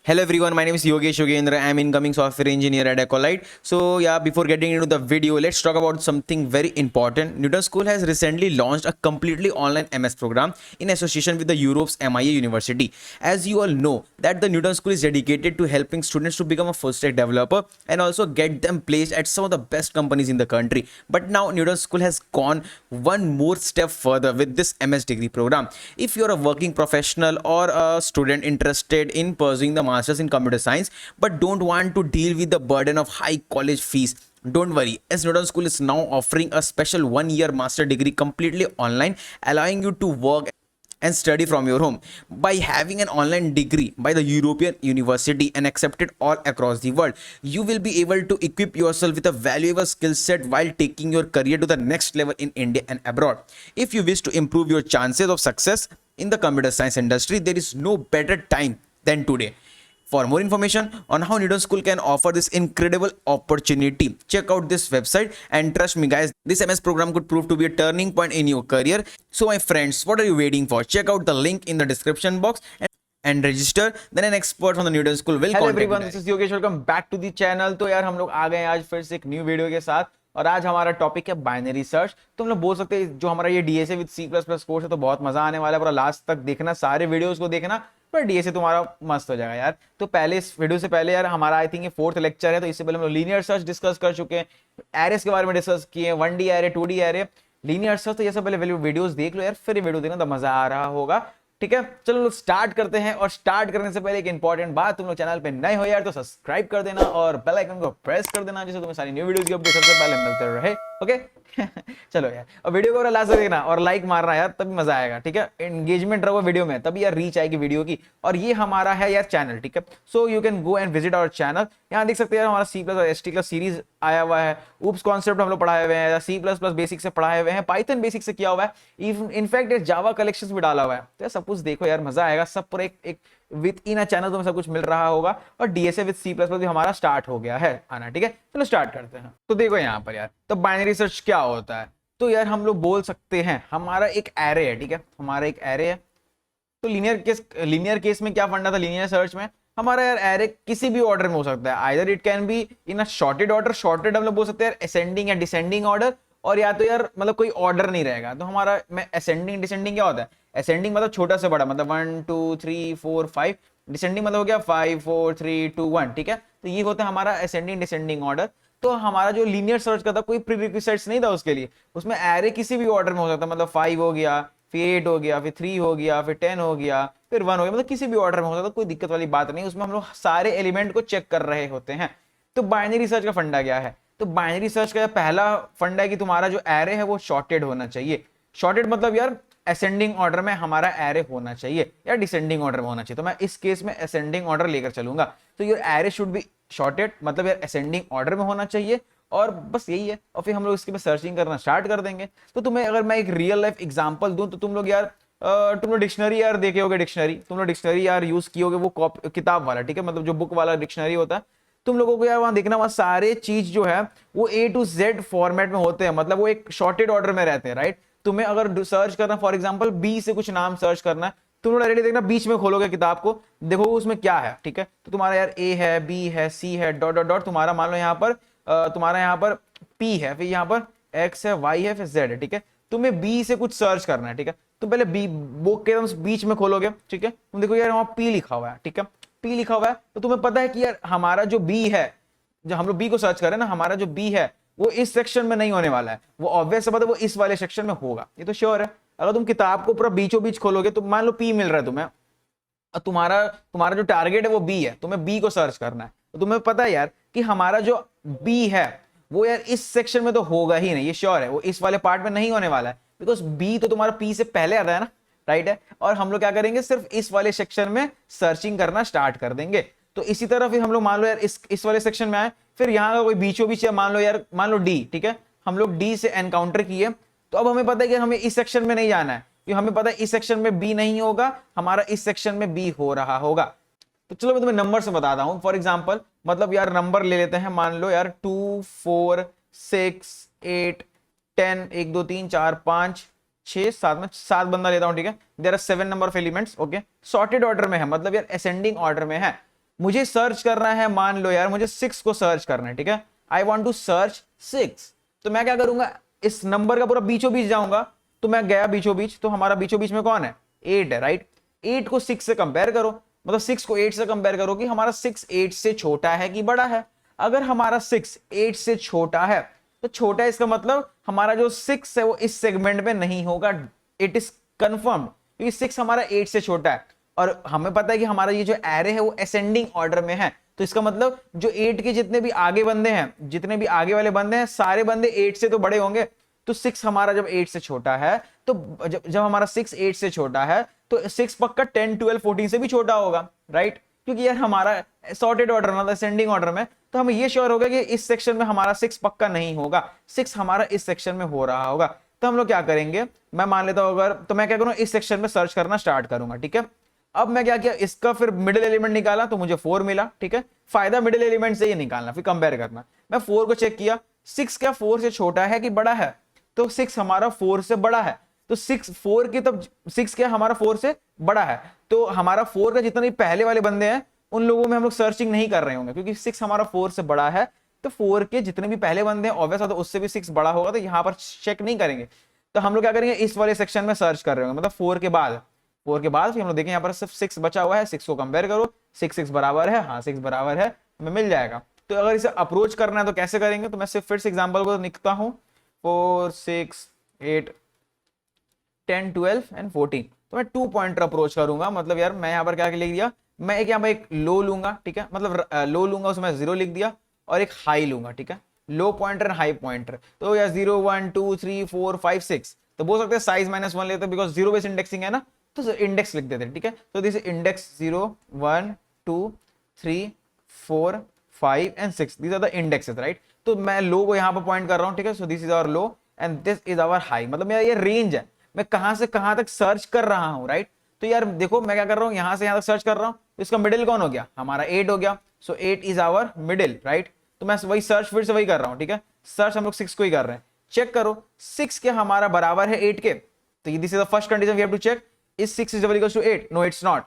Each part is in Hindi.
Hello everyone, my name is Yogesh Yogendra. I am incoming software engineer at Ecolite. So yeah, before getting into the video, let's talk about something very important. Newton School has recently launched a completely online MS program in association with the Europe's MIA University. As you all know, that the Newton School is dedicated to helping students to become a full stack developer and also get them placed at some of the best companies in the country. But now Newton School has gone one more step further with this MS degree program. If you're a working professional or a student interested in pursuing the masters in computer science but don't want to deal with the burden of high college fees, don't worry, as Newton School is now offering a special 1 year master degree completely online, allowing you to work and study from your home. By having an online degree by the European University and accepted all across the world, you will be able to equip yourself with a valuable skill set while taking your career to the next level in India and abroad. If you wish to improve your chances of success in the computer science industry, there is no better time than today. For more information on how Newton School can offer this incredible opportunity, check out this website, and trust me guys, this MS program could prove to be a turning point in your career. So my friends, what are you waiting for? Check out the link in the description box and register. Then an expert from the Newton School will hello contact everyone, you this guys. Is Yogesh. Welcome back to the channel. तो यार हम लोग आ गए हैं आज फिर से एक न्यू वीडियो के साथ और आज हमारा टॉपिक है बाइनरी सर्च। तो हम लोग बोल सकते हैं जो हमारा ये DSA with C plus plus course है तो बहुत मजा आने वाला है। पूरा लास्ट तक देखना, सारे वीडियोस को देखना, पर डीएसए तुम्हारा मस्त हो जाएगा यार। तो पहले इस वीडियो से पहले यार हमारा आई थिंक ये 4th लेक्चर है, तो इससे पहले हम लोग लीनियर सर्च डिस्कस कर चुके हैं, एरेस के बारे में डिस्कस किए, 1D array, 2D array, linear search. तो ये सब पहले वीडियोस देख लो यार, फिर ये वीडियो देखना तो मजा आ रहा होगा। ठीक है, चलो लोग स्टार्ट करते हैं। और स्टार्ट करने से पहले एक इंपॉर्टेंट बात, तुम लोग चैनल पे नए हो यार तो सब्सक्राइब कर देना और बेल आइकन को प्रेस कर देना, जिससे तुम्हें सारी न्यू वीडियोस की अपडेट सबसे पहले मिलते रहे। ओके चलो यार, और वीडियो को लास्ट तक देखना और लाइक मारना यार, तभी मजा आएगा। ठीक है, एंगेजमेंट रहो वीडियो में, तभी यार रीच आएगी वीडियो की। और ये हमारा है यार चैनल, ठीक है, so you can go and visit our channel. यहाँ देख सकते हैं यार हमारा सी प्लस और एस टी क्लास सीरीज आया हुआ है, ऊप्स कॉन्सेप्ट हम लोग पढ़ाए हुए हैं, सी प्लस प्लस बेसिक से पढ़ाए हुए हैं, पाइथन बेसिक से किया हुआ है, इनफैक्ट जावा कलेक्शंस भी डाला हुआ है। तो सब कुछ देखो यार, मजा आएगा। सब पूरा एक विद इन अ चैनल तुम्हें सब कुछ मिल रहा होगा। और DSA with C plus plus भी हमारा स्टार्ट हो गया है आना। ठीक है, चलो स्टार्ट करते हैं। तो देखो यहाँ पर यार, तो बाइनरी सर्च क्या होता है, तो यार हम लोग बोल सकते हैं हमारा एक एरे है। ठीक है, हमारा एक एरे है। तो लीनियर केस में क्या फंडा था, लीनियर सर्च में हमारा यार एरे किसी भी ऑर्डर में हो सकता है। Either it can be in a shorted order, shorted हम लोग बोल सकते हैं असेंडिंग या डिसेंडिंग ऑर्डर, और या तो यार मतलब कोई ऑर्डर नहीं रहेगा। तो हमारा में असेंडिंग डिसेंडिंग क्या होता है, असेंडिंग मतलब छोटा से बड़ा, मतलब 1 2 3 4 5, डिसेंडिंग मतलब हो गया 5 4 3 2 1। ठीक है, तो ये होता है हमारा असेंडिंग डिसेंडिंग ऑर्डर। तो हमारा जो लीनियर सर्च का था कोई प्रीरिक्विजिट्स नहीं था उसके लिए, उसमें एरे किसी भी ऑर्डर में हो सकता है, मतलब 5 हो गया, फिर 8 हो गया, फिर 3 हो गया, फिर 10 हो गया, फिर 1 हो गया, मतलब किसी भी ऑर्डर में हो सकता है, कोई दिक्कत वाली बात नहीं। उसमें हम लोग सारे एलिमेंट को चेक कर रहे होते हैं। तो बाइनरी सर्च का फंडा क्या है, तो बाइनरी सर्च का पहला फंडा है कि तुम्हारा जो एरे है वो शॉर्टेड होना चाहिए। शॉर्टेड मतलब यार असेंडिंग ऑर्डर में हमारा एरे होना चाहिए या डिसेंडिंग ऑर्डर में होना चाहिए। तो मैं इस केस में असेंडिंग ऑर्डर लेकर चलूंगा। तो your array should be shorted, मतलब यार असेंडिंग ऑर्डर में होना चाहिए, और बस यही है। और फिर हम लोग इसके पे सर्चिंग करना स्टार्ट कर देंगे। तो तुम्हें अगर मैं एक रियल लाइफ एग्जांपल दूं तो तुम लोग यार तुम लोग डिक्शनरी यार देखे होगे, डिक्शनरी तुम लोग डिक्शनरी यार यूज किए होगे, वो किताब वाला, ठीक है, मतलब जो बुक वाला डिक्शनरी होता है। तुम लोगों को यार वहां देखना, वहां सारे चीज जो है वो A to Z फॉर्मेट में होते हैं, मतलब वो एक शॉर्टेड ऑर्डर में रहते हैं, राइट। तुम्हें अगर सर्च करना, फॉर एग्जाम्पल बी से कुछ नाम सर्च करना है, तुम लोग डायरेक्टली देखना बीच में खोलोगे किताब को, देखोगे उसमें क्या है। ठीक है, तो तुम्हारा यार A है, B है, C है, डॉट डॉट डॉट, तुम्हारा मान लो यहाँ पर तुम्हारा यहाँ पर P है, फिर यहाँ पर X है, Y है, फिर Z है। ठीक है, तुम्हें B से कुछ सर्च करना है। ठीक है, तो पहले B बुक के बीच में खोलोगे। ठीक है, तुम देखो यार वहां P लिखा हुआ है। ठीक है, P लिखा हुआ है, तो तुम्हें पता है कि यार हमारा जो B है, जो हम लोग B को सर्च करें ना, हमारा जो B है वो इस सेक्शन में नहीं होने वाला है, वो ऑब्वियस बात है, वो इस वाले सेक्शन में होगा, ये तो श्योर है। अगर तुम किताब को पूरा बीचों बीच खोलोगे तो मान लो P मिल रहा है तुम्हें, और तुम्हारा तुम्हारा जो टारगेट है वो B है, तुम्हें B को सर्च करना है, तो तुम्हें पता है यार कि हमारा जो B है वो यार इस सेक्शन में तो होगा ही नहीं, ये श्योर है, वो इस वाले पार्ट में नहीं होने वाला है, बिकॉज B तो तुम्हारा P से पहले आता है ना, राइट है। और हम लोग क्या करेंगे, सिर्फ इस वाले सेक्शन में सर्चिंग करना स्टार्ट कर देंगे। तो इसी तरह फिर हम लोग मान लो यार इस वाले सेक्शन में आए, फिर यहाँ का कोई बीचों बीच, मान लो यार, मान लो D, ठीक है, हम लोग D से एनकाउंटर किए, तो अब हमें पता है कि हमें इस सेक्शन में नहीं जाना है, क्योंकि हमें पता है इस सेक्शन में B नहीं होगा, हमारा इस सेक्शन में B हो रहा होगा। तो चलो मैं तुम्हें नंबर से बताता हूं। फॉर एग्जांपल मतलब यार नंबर ले लेते हैं, मान लो यार 2 4 6 8 10, 1 2 3 4 5 6 7 में 7 बंदा लेता हूं। ठीक है, there are 7 number of elements. Okay, sorted order में है, मतलब यार असेंडिंग ऑर्डर में है। मुझे सर्च करना है, मान लो यार मुझे 6 को सर्च करना है, ठीक है, आई वॉन्ट टू सर्च 6। तो मैं क्या करूंगा, इस नंबर का पूरा बीचों बीच जाऊंगा। तो मैं गया बीचों बीच, तो हमारा बीचों बीच में कौन है, 8 है, राइट। 8 को 6 से कंपेयर करो, मतलब 6 को 8 से कंपेयर करो कि हमारा 6 8 से छोटा है कि बड़ा है। अगर हमारा 6 8 से छोटा है तो छोटा है, इसका मतलब हमारा जो 6 है वो इस सेगमेंट में नहीं होगा, इट इज कंफर्म, क्योंकि 6 हमारा 8 से छोटा है। और हमें पता है कि हमारा ये जो एरे है वो असेंडिंग ऑर्डर में है, तो इसका मतलब जो 8 के जितने भी आगे बंदे हैं, जितने भी आगे वाले बंदे हैं, सारे बंदे 8 से तो बड़े होंगे। तो 6 हमारा जब 8 से छोटा है, तो जब हमारा 6 8 से छोटा है, तो 6 पक्का 10 12 14 से भी छोटा होगा, राइट। क्योंकि यार हमारा सॉर्टेड ऑर्डर मतलब असेंडिंग ऑर्डर में, तो हमें ये श्योर होगा कि इस सेक्शन में हमारा 6 पक्का नहीं होगा, 6 हमारा इस सेक्शन में हो रहा होगा। तो हम लोग क्या करेंगे, मैं मान लेता हूं अगर, तो मैं क्या करूंगा, इस सेक्शन में सर्च करना स्टार्ट करूंगा, ठीक है। अब मैं क्या किया, इसका फिर मिडिल एलिमेंट निकाला तो मुझे 4 मिला, ठीक है। फायदा मिडिल एलिमेंट से ये निकालना, फिर कंपेयर करना। मैं 4 को चेक किया, 6 क्या 4 से छोटा है कि बड़ा है, तो 6 हमारा 4 से बड़ा है। तो 6 4 की, तब 6 क्या हमारा 4 से बड़ा है, तो हमारा 4 का जितने भी पहले वाले बंदे हैं उन लोगों में हम लोग सर्चिंग नहीं कर रहे होंगे, क्योंकि 6 हमारा 4 से बड़ा है। तो 4 के जितने भी पहले बंदे हैं ऑब्वियस है, तो उससे भी 6 बड़ा होगा, तो यहां पर चेक नहीं करेंगे। तो हम लोग क्या करेंगे, इस वाले सेक्शन में सर्च कर रहे होंगे, मतलब 4 के बाद फिर हम लोग देखें यहाँ पर सिर्फ 6 बचा हुआ है, 6 को कंपेयर करो, 6 बराबर है, हाँ 6 बराबर है, हमें मिल जाएगा। तो अगर इसे अप्रोच करना है तो कैसे करेंगे, तो मैं सिर्फ फिर से एग्जांपल को लिखता हूं, 4 6 8 10 12 एंड 14। तो मैं 2 पॉइंटर अप्रोच करूंगा, मतलब यार मैं यहाँ पर क्या लिख दिया, मैं एक यहाँ पर एक लो लूंगा, ठीक है, मतलब लो लूंगा उसमें 0 लिख दिया, और एक हाई लूंगा, ठीक है, लो पॉइंटर एंड हाई पॉइंटर। तो यार 0 1 2 3 4 5 6, तो बोल सकते हैं साइज -1 लेते हैं, बिकॉज 0 बेस इंडेक्सिंग है ना, तो इंडेक्स लिख देते हैं, ठीक है। तो this index 0 1 2 3 4 5 and 6, these are the indexes, right. तो मैं लो को यहाँ पर पॉइंट कर रहा हूँ, ठीक है। So this is our low and this is our high, मतलब मेरा ये रेंज है, मैं कहां से कहां तक सर्च कर रहा हूं, राइट। तो यार देखो मैं क्या कर रहा हूं, यहां से यहां तक सर्च कर रहा हूं, तो इसका मिडिल कौन हो गया, हमारा 8 हो गया। सो 8 इज आवर मिडिल, राइट। तो मैं वही सर्च फिर से वही कर रहा हूं, ठीक है, सर्च हम लोग 6 को ही कर रहे हैं। चेक करो 6 के हमारा बराबर है 8 के, तो this is the first condition we have to check, is 6 is double equals to 8, no it's not.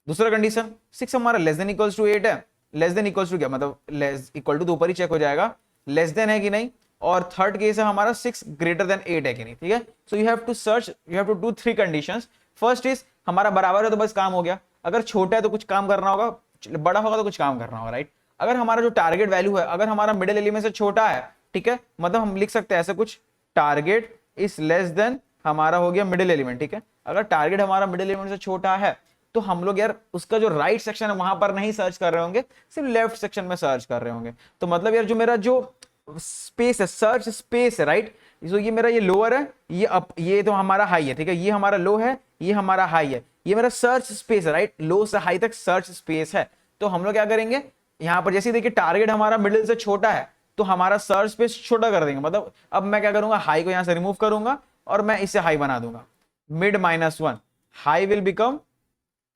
दूसरा कंडीशन 6 हमारा लेस देन इक्वल्स टू 8 है, लेस देन इक्वल्स टू क्या मतलब लेस इक्वल टू तो ऊपर ही चेक हो जाएगा, लेस देन है कि नहीं। और थर्ड केस है हमारा 6 ग्रेटर देन 8 है कि नहीं, ठीक है। So you have to search, you have to do 3 conditions. First is हमारा बराबर है तो बस काम हो गया, अगर छोटा है तो कुछ काम करना होगा, बड़ा होगा तो कुछ काम करना होगा, राइट। अगर हमारा जो टारगेट वैल्यू है, अगर हमारा मिडिल एलिमेंट से छोटा है, ठीक है, मतलब हम लिख सकते हैं ऐसे कुछ, टारगेट इज लेस देन हमारा हो गया मिडिल एलिमेंट, ठीक है। अगर टारगेट हमारा मिडिल एलिमेंट से छोटा है तो हम लोग यार उसका जो राइट सेक्शन है वहां पर नहीं सर्च कर रहे होंगे, सिर्फ लेफ्ट सेक्शन में सर्च कर रहे होंगे। तो मतलब यार जो मेरा जो स्पेस है, सर्च स्पेस है, राइट। तो ये मेरा ये लोअर है, ये अप, ये तो हमारा हाई है, ठीक है, ये हमारा लो है, ये हमारा हाई है, ये मेरा सर्च स्पेस है, राइट। लो से हाई तक सर्च स्पेस है। तो हम लोग क्या करेंगे, यहां पर जैसे देखिए टारगेट हमारा मिडिल से छोटा है, तो हमारा सर्च स्पेस छोटा कर देंगे, मतलब अब मैं क्या करूंगा, हाई को यहां से रिमूव करूंगा और मैं इसे हाई बना दूंगा, mid -1, high will become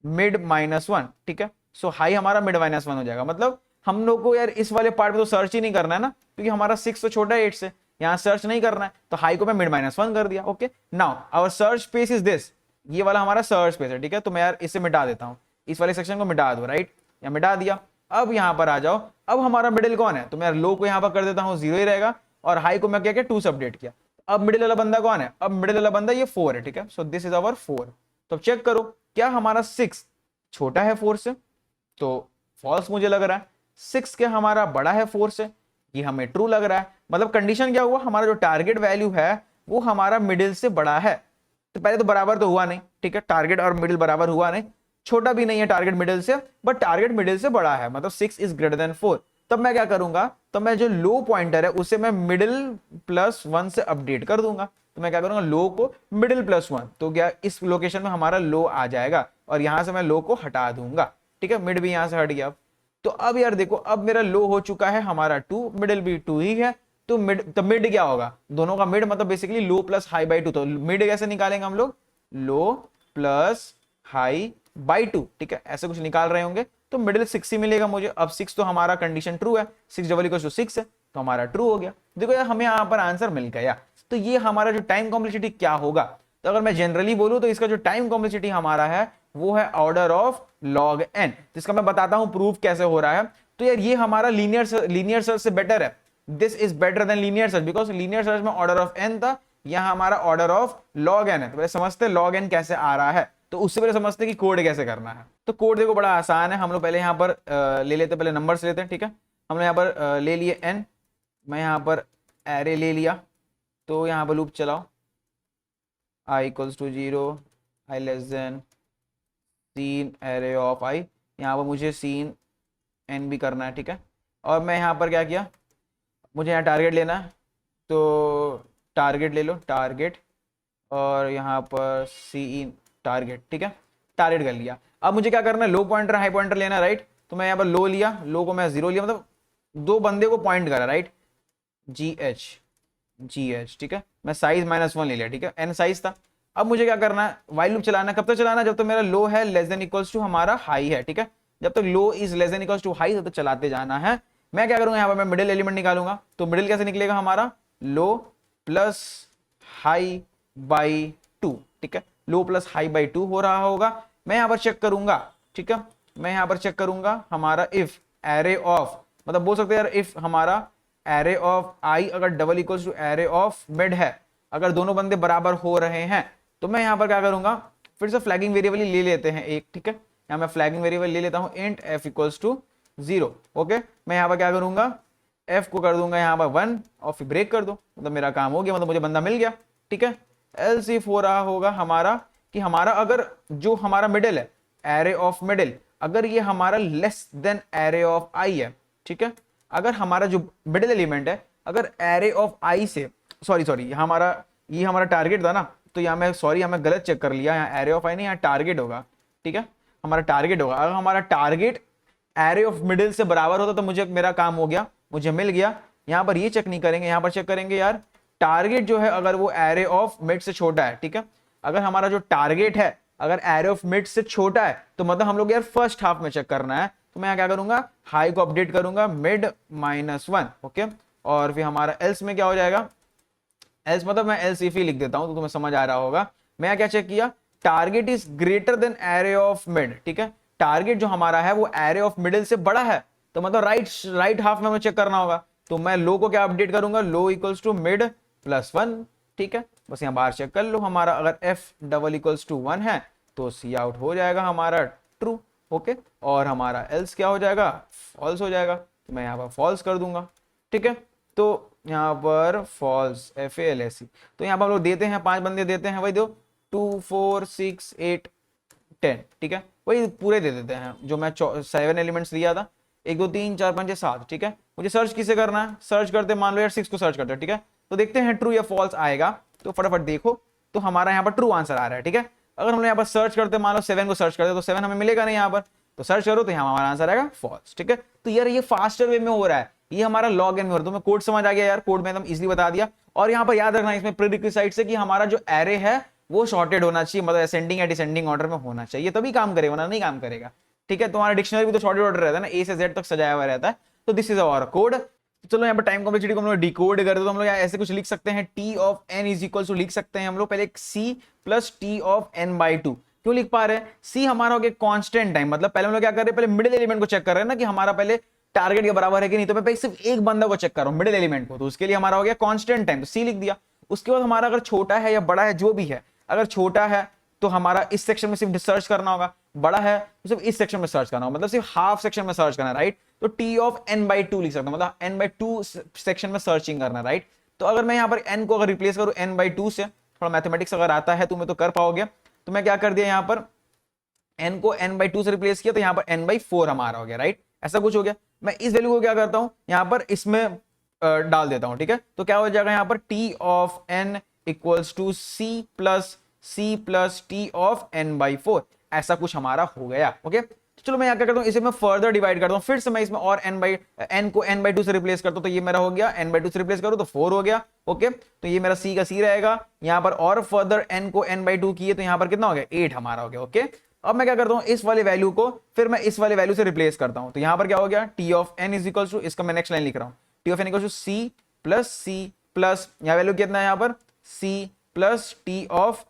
mid -1, ठीक है। सो हाई हमारा मिड -1 हो जाएगा। मतलब हम लोग को यार इस वाले पार्ट में तो सर्च ही नहीं करना है ना, क्योंकि हमारा 6 तो छोटा है 8 से, यहां सर्च नहीं करना है, तो हाई को मैं मिड -1 कर दिया। Okay, now our search space is this, ये वाला हमारा सर्च स्पेस है, ठीक है। तो मैं यार इसे मिटा देता हूं, इस वाले सेक्शन को मिटा दो, राइट, या मिटा दिया। अब यहां पर आ जाओ, अब हमारा मिडिल कौन है, तो मैं लो को यहां पर कर देता हूं 0 ही रहेगा, और हाई को मैं क्या किया 2 से अपडेट किया। अब मिडिल वाला बंदा कौन है, अब मिडिल वाला बंदा ये 4 है, ठीक है। So this is our 4। तो चेक करो क्या हमारा 6 छोटा है 4 से, तो फॉल्स मुझे लग रहा है। 6 के हमारा बड़ा है 4 से, ये हमें ट्रू लग रहा है। मतलब कंडीशन क्या हुआ, हमारा जो टारगेट वैल्यू है वो हमारा मिडिल से बड़ा है। तो पहले तो बराबर तो हुआ नहीं, ठीक है, टारगेट और मिडिल बराबर हुआ नहीं, छोटा भी नहीं है टारगेट मिडिल से, बट टारगेट मिडिल से बड़ा है, मतलब 6 इज ग्रेटर देन 4। तब मैं क्या करूंगा, तो मैं जो लो पॉइंटर है उसे मैं मिडिल +1 से अपडेट कर दूंगा। तो मैं क्या करूंगा, लो को मिडिल +1, तो क्या इस लोकेशन में हमारा लो आ जाएगा, और यहां से मैं लो को हटा दूंगा, ठीक है, मिड भी यहां से हट गया। तो अब यार देखो, अब मेरा लो हो चुका है हमारा 2, मिडिल भी 2 ही है, तो मिड क्या होगा, दोनों का मिड मतलब basically low plus high by 2। तो मिड कैसे निकालेंगे हम लोग, लो प्लस हाई बाई 2, ठीक है, ऐसे कुछ निकाल रहे होंगे। तो मिडिल 6 ही मिलेगा मुझे। अब 6 तो हमारा कंडीशन ट्रू है, 6 डबल इक्वल टू 6 है, तो हमारा ट्रू हो गया। देखो यार हमें यहाँ पर आंसर मिल गया। तो ये हमारा जो टाइम कॉम्प्लेक्सिटी क्या होगा, तो अगर मैं जनरली बोलूं तो इसका जो टाइम कॉम्प्लेक्सिटी हमारा है वो है ऑर्डर ऑफ log n, जिसका मैं बताता हूं प्रूफ कैसे हो रहा है। तो यार ये हमारा लीनियर सर्च से बेटर है, this is better than linear search, because linear search में ऑर्डर ऑफ n था, यहाँ हमारा ऑर्डर ऑफ log n है। तो पहले समझते log n कैसे आ रहा है, तो उससे पहले समझते कि कोड कैसे करना है। तो कोड देखो बड़ा आसान है, हम लोग पहले यहाँ पर ले लेते, पहले नंबर्स लेते हैं, ठीक है। हमने यहाँ पर ले लिए n, मैं यहाँ पर एरे ले लिया, तो यहाँ पर लूप चलाओ, i equals to 0, i less than seen array of i, यहाँ पर मुझे सीन n भी करना है, ठीक है। और मैं यहाँ पर क्या किया, मुझे यहाँ टारगेट लेना है, तो टारगेट ले लो, टारगेट, और यहाँ पर सीन टारगेट, ठीक है, टारगेट कर लिया। अब मुझे क्या करना है, लो पॉइंटर हाई पॉइंटर लेना है, राइट। तो मैं यहाँ पर लो लिया, लो को मैं 0 लिया, मतलब दो बंदे को पॉइंट करा, राइट, GH, ठीक है। मैं साइज -1 ले लिया, ठीक है, n साइज था। अब मुझे क्या करना है, वाइल लूप चलाना है, कब तक चलाना है, जब तक मेरा लो है लेस देन इक्वल्स टू हमारा हाई है, ठीक है। जब तक low is less than equals to high तब तक चलाते जाना है। मैं क्या करूंगा, यहाँ पर मैं मिडिल एलिमेंट निकालूंगा, तो मिडिल कैसे निकलेगा, हमारा लो प्लस हाई बाई 2, ठीक है, लो प्लस हाई बाई 2 हो रहा होगा। मैं यहाँ पर चेक करूंगा, ठीक है, मैं यहाँ पर चेक करूंगा हमारा इफ एरे ऑफ, मतलब बोल सकते हैं यार इफ हमारा एरे ऑफ आई अगर double equals to array of mid है, अगर दोनों बंदे बराबर हो रहे हैं, तो मैं यहाँ पर क्या करूंगा, फिर से फ्लैगिंग वेरिएबल ले लेते हैं एक, ठीक है। यहाँ मैं फ्लैगिंग वेरिएबल ले लेता हूँ int f equals to 0, okay. मैं यहाँ पर क्या करूंगा, f को कर दूंगा यहाँ पर 1 और फिर ब्रेक कर दो, मतलब मेरा काम हो गया, मतलब मुझे बंदा मिल गया, ठीक है। एल्स इफ हो रहा होगा हमारा कि हमारा अगर जो हमारा मिडिल है, एरे ऑफ मिडिल, अगर ये हमारा लेस देन एरे ऑफ आई है, ठीक है, अगर हमारा जो मिडिल एलिमेंट है अगर एरे ऑफ आई से, सॉरी ये हमारा टारगेट था ना, तो यहाँ मैं यहाँ मैं गलत चेक कर लिया, यहाँ एरे ऑफ आई नहीं, यहाँ टारगेट होगा, ठीक है, हमारा टारगेट होगा। अगर हमारा टारगेट एरे ऑफ मिडिल से बराबर होता तो मुझे मेरा काम हो गया, मुझे मिल गया। यहाँ पर ये चेक नहीं करेंगे, यहाँ पर चेक करेंगे यार टारगेट जो है अगर वो एरे ऑफ मिड से छोटा है, ठीक है, अगर हमारा जो टारगेट है अगर एरे ऑफ मिड से छोटा है, तो मतलब हम लोग यार फर्स्ट हाफ में चेक करना है। तो मैं क्या करूंगा, हाई को अपडेट करूंगा मिड -1, ओके। और फिर हमारा एल्स में क्या हो जाएगा, एल्स मतलब मैं एल्स इफ ही लिख देता हूं तो तुम्हें समझ आ रहा होगा। मैं क्या चेक किया, target is greater than array of mid, ठीक है, टारगेट जो हमारा है वो एरे ऑफ मिडिल से बड़ा है, तो मतलब राइट हाफ में हमें चेक करना होगा। तो मैं लो को क्या अपडेट करूंगा, लो इक्वल्स टू मिड +1, ठीक है। बस यहाँ बाहर चेक कर लो, हमारा अगर f डबल इक्वल्स टू 1 है तो सी आउट हो जाएगा हमारा ट्रू, ओके। और हमारा एल्स क्या हो जाएगा, फॉल्स हो जाएगा, तो मैं यहाँ पर फॉल्स कर दूंगा, ठीक है। तो यहाँ पर फॉल्स FALSE, तो यहाँ पर हम लोग देते हैं 5 बंदे देते हैं, वही दो 2 4 6 8 10, ठीक है, वही पूरे दे देते हैं जो मैं 7 एलिमेंट्स दिया था, 1 2 3 4 5 6 7, ठीक है। मुझे सर्च किसे करना है, सर्च करते मान लो यार 6 को सर्च करते हैं, ठीक है। तो देखते हैं ट्रू या फॉल्स आएगा, तो फटाफट देखो, तो हमारा यहाँ पर ट्रू आंसर आ रहा है, ठीक है। अगर हम यहाँ पर सर्च करते मान लो 7 को सर्च करते तो 7 हमें मिलेगा नहीं यहाँ पर, तो सर्च करो तो यहाँ हमारा आंसर आएगा फॉल्स, ठीक है। तो यार ये फास्टर वे में हो रहा है, ये हमारा लॉग एन में हो रहा है। तो मैं कोड समझ आ गया यार, कोड में एकदम इजीली बता दिया। और यहाँ पर याद रखना इसमें प्रीरिक्विजिट से कि हमारा जो एरे है वो सॉर्टेड होना चाहिए, मतलब असेंडिंग या डिसेंडिंग ऑर्डर में होना चाहिए, तभी काम करेगा, वरना नहीं काम करेगा, ठीक है। तुम्हारा डिक्शनरी भी तो सॉर्टेड ऑर्डर रहता है ना, A से Z तक सजाया हुआ रहता है। तो दिस इज आवर कोड। चलो यहाँ पर टाइम कॉम्प्लेक्सिटी को हम लोग डिकोड करते तो हम लोग यहाँ ऐसे कुछ लिख सकते हैं, T of n is equal to लिख सकते हैं हम लोग पहले C plus T of n/2। क्यों लिख पा रहे हैं, C हमारा हो गया कांस्टेंट टाइम, मतलब पहले हम लोग क्या कर रहे हैं, पहले मिडिल एलिमेंट को चेक कर रहे हैं ना कि हमारा पहले टारगेट के बराबर है कि नहीं। तो मैं सिर्फ एक बंदा को चेक कर रहा हूँ मिडिल एलिमेंट को, तो उसके लिए हमारा हो गया कांस्टेंट टाइम, तो C लिख दिया। उसके बाद हमारा अगर छोटा है या बड़ा है जो भी है, अगर छोटा है तो हमारा इस सेक्शन में सिर्फ सर्च करना होगा, बड़ा है तो सिर्फ इस सेक्शन में सर्च करना होगा, मतलब सिर्फ हाफ सेक्शन में सर्च करना है, राइट। तो T ऑफ n/2 लिख सकते हैं, मतलब n/2 सेक्शन में सर्चिंग करना, राइट। तो अगर मैं यहाँ पर n को अगर रिप्लेस करूँ n/2 से, थोड़ा मैथमेटिक्स अगर आता है तुम्हें तो कर पाओगे, तो मैं क्या कर दिया यहाँ पर n को n/2 से रिप्लेस किया, तो यहाँ पर n/4 हमारा हो गया, राइट, ऐसा कुछ हो गया। मैं इस वैल्यू को क्या करता हूँ यहाँ पर इसमें डाल देता हूँ, ठीक है। तो क्या हो जाएगा यहाँ पर T of n equals to C plus T of n/4, ऐसा कुछ हमारा हो गया, ओके। तो चलो मैं यहाँ क्या करता हूँ, इसे मैं फर्दर डिवाइड करता हूँ, फिर से मैं इसमें और n को n/2 से रिप्लेस करता हूँ, तो ये मेरा हो गया n/2 से रिप्लेस करूँ तो 4 हो गया, ओके। तो ये मेरा C का C रहेगा, यहाँ पर और फर्दर n को n/2 किए तो यहाँ पर कितना हो गया, 8 हमारा हो गया, ओके। अब मैं क्या करता हूँ, इस वाले वैल्यू को फिर मैं इस वाले वैल्यू से रिप्लेस करता हूँ, तो यहाँ पर क्या हो गया, T of n is equal to, इसका मैं नेक्स्ट लाइन लिख रहा हूँ, T of n equal to C plus यहाँ वैल्यू कितना है यहाँ पर C plus T of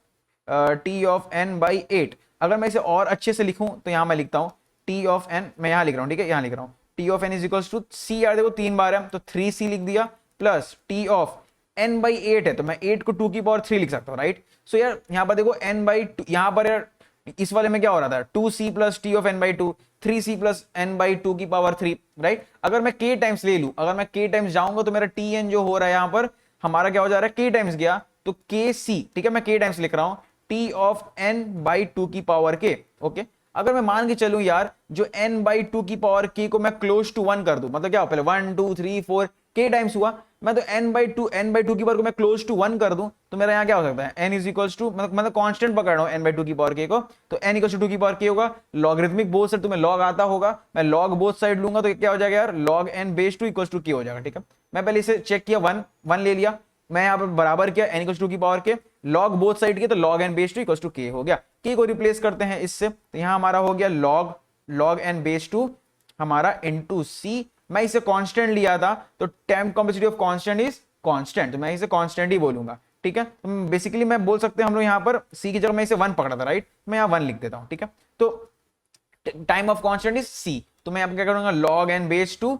n/8। अगर मैं इसे और अच्छे से लिखूं तो यहाँ मैं लिखता हूँ टी ऑफ एन, मैं यहाँ लिख रहा हूँ, ठीक है, यहाँ लिख रहा हूँ T of N is equals to C, यार देखो 3 बार है तो 3c लिख दिया, plus T of n by 8 है तो मैं 8 को 2 की पावर 3 लिख सकता हूँ, राइट। सो यार यहाँ पर देखो n बाई 2, यहाँ पर यार इस वाले में क्या हो रहा था 2c plus T of n by 2, 3c plus n by 2 की पावर 3, राइट। अगर मैं k टाइम्स ले लूं, अगर मैं k टाइम्स जाऊंगा तो मेरा tn जो हो रहा है यहाँ पर हमारा क्या हो जा रहा है, k टाइम्स गया तो kc, ठीक है, मैं k टाइम्स लिख रहा हूँ t ऑफ n बाई 2 की पावर k, ओके। अगर मैं मान के चलूं यार जो n बाई 2 की पावर k को मैं क्लोज टू 1 कर दूं, मतलब क्या हो, पहले 1 2 3 4 k टाइम्स हुआ, मैं तो n बाई 2 की पावर को मैं क्लोज टू 1 कर दूं तो मेरा यहाँ क्या हो सकता है n इज इक्वल्स टू, मतलब कांस्टेंट पकड़ रहा हूँ n बाई 2 की पावर k को, तो n इक्वल्स टू 2 की पावर k होगा। लॉगरिथमिक बोथ साइड तुम्हें लॉग आता होगा, मैं लॉग बोथ साइड लूंगा तो क्या हो जाएगा यार, log n base 2 equals to k हो जाएगा, ठीक है। मैं पहले इसे चेक किया, 1 ले लिया, मैं यहाँ पर बराबर किया n इक्वल्स टू की power k, log both side के तो log n base 2 equals to k हो गया। k को रिप्लेस करते हैं इससे तो यहाँ हमारा हो गया log n बेस 2 हमारा इंटू c, मैं इसे कांस्टेंट लिया था तो time complexity of constant is constant, तो मैं इसे कांस्टेंट ही बोलूंगा, ठीक है। तो बेसिकली मैं बोल सकते हैं हम लोग यहाँ पर c की जगह मैं इसे 1 पकड़ा था, राइट, मैं यहाँ 1 लिख देता हूँ, ठीक है। तो time of constant is c, तो मैं यहाँ क्या करूंगा log n बेस 2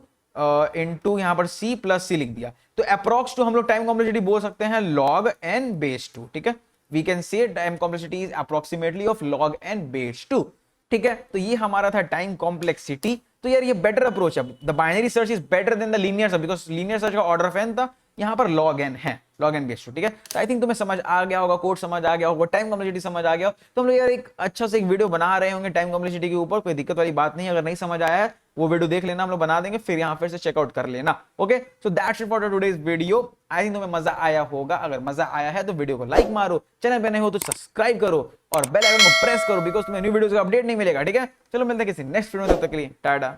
इनटू यहाँ पर c प्लस c लिख दिया, तो अप्रॉक्स टू हम लोग टाइम कॉम्प्लेक्सिटी बोल सकते हैं log n बेस 2, ठीक है। We can say time complexity is approximately of log n base 2, ठीक है। तो ये हमारा था टाइम कॉम्प्लेक्सिटी। तो यार ये बेटर अप्रोच है, the binary search is better than the linear search, because linear search का ऑर्डर ऑफ n था, यहाँ पर log n है, log n बेस 2, ठीक है। तो आई थिंक तुम्हें समझ आ गया होगा, कोड समझ आ गया होगा, टाइम कॉम्प्लेक्सिटी समझ आ गया हो, तो हम लोग यार एक अच्छा से एक वीडियो बना रहे होंगे टाइम कॉम्प्लेक्सिटी के ऊपर, कोई दिक्कत वाली बात नहीं। अगर नहीं समझ आया है वो वीडियो देख लेना, हम लोग बना देंगे, फिर यहाँ फिर से चेकआउट कर लेना, okay. So that's it for today's video. I think तुम्हें मजा आया होगा, अगर मजा आया है तो वीडियो को लाइक मारो, चैनल पे नए हो तो सब्सक्राइब करो और बेल आइकन को प्रेस करो, बिकॉज तुम्हें न्यू वीडियोस का अपडेट नहीं मिलेगा, ठीक है। चलो मिलते हैं किसी नेक्स्ट वीडियो में, तब तक के लिए टाटा।